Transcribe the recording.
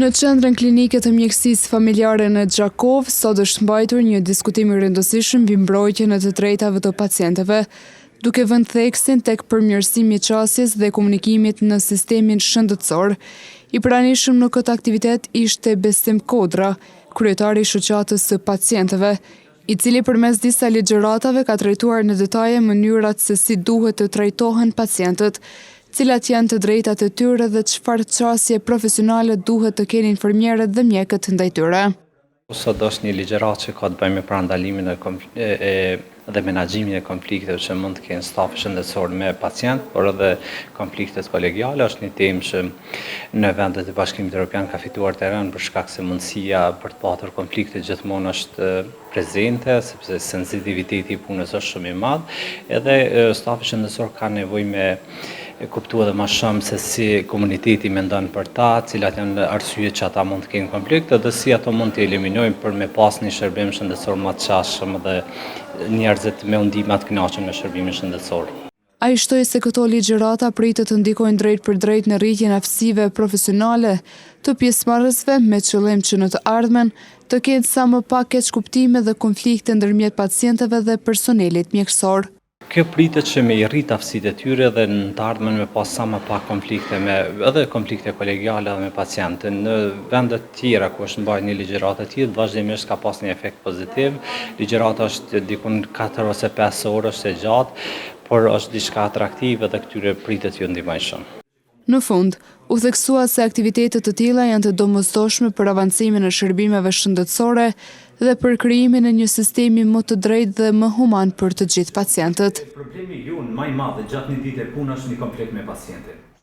Në qendrën klinike të mjekësisë familjare në Gjakov, sot është mbajtur një diskutim i rëndësishëm mbi mbrojtjen e të drejtave të pacientëve, duke vënë theksin tek përmirësimi i qasjes dhe komunikimit në sistemin shëndetësor. I pranishëm në këtë aktivitet ishte Besim Kodra, kryetari i shoqatës së pacientëve, i cili përmes disa ligjëratave ka trajtuar në detaje mënyrat se si duhet të trajtohen pacientët, cilat janë të drejtat e tyre dhe çfarë qasje profesionale duhet të kenë infermierët dhe mjekët ndaj tyre. Sot është një ligjërat që ka të bëjë me parandalimin dhe menaxhimin e konflikteve që mund të kenë stafi shëndetësor me pacient, por edhe konfliktet kolegiale është një temë që në vendet e Bashkimit Evropian ka fituar terren për shkak se mundësia për të patur konflikte gjithmonë është prezente, sepse sensitiviteti i punës është shumë i madh, edhe stafi shëndetësor ka nevojë me kuptua dhe ma shumë se si komuniteti mendon për ta, cilat janë arsyet që ata mund të kenë konflikte dhe si ato mund të eliminojnë për me pas një shërbim shëndetësor më të qasshëm dhe njerëzit me ndihmë të kënaqur në shërbimin shëndetësor. Ai shtoi se këto ligjërata pritet të ndikojnë drejt për drejt në rritjen e aftësive profesionale të pjesëmarrësve me qëllim që në të ardhmen të kenë sa më pak keqkuptime dhe konflikte ndërmjet pacientëve dhe personelit mjekësor. Kjo pritet që me i rrit aftësitë e tyre dhe në të ardhmen me pas sa më pak konflikte edhe konflikte kolegiale dhe me pacientin. Në vendet tjera ku është mbajtur një ligjëratë e tillë, vazhdimisht ka pas një efekt pozitiv. Ligjërata është dikun 4 ose 5 orë është e gjatë, por është diçka atraktive dhe këtyre pritet ju ndihmojnë shumë. Në fund, u theksua se aktivitetet të tilla janë të domosdoshme për avancimin e shërbimeve shëndetësore dhe për krijimin e një sistemi më të drejtë dhe më human për të gjithë pacientët. Problemi ju më i madh gjatë një dite punë është një konflikt me pacientin.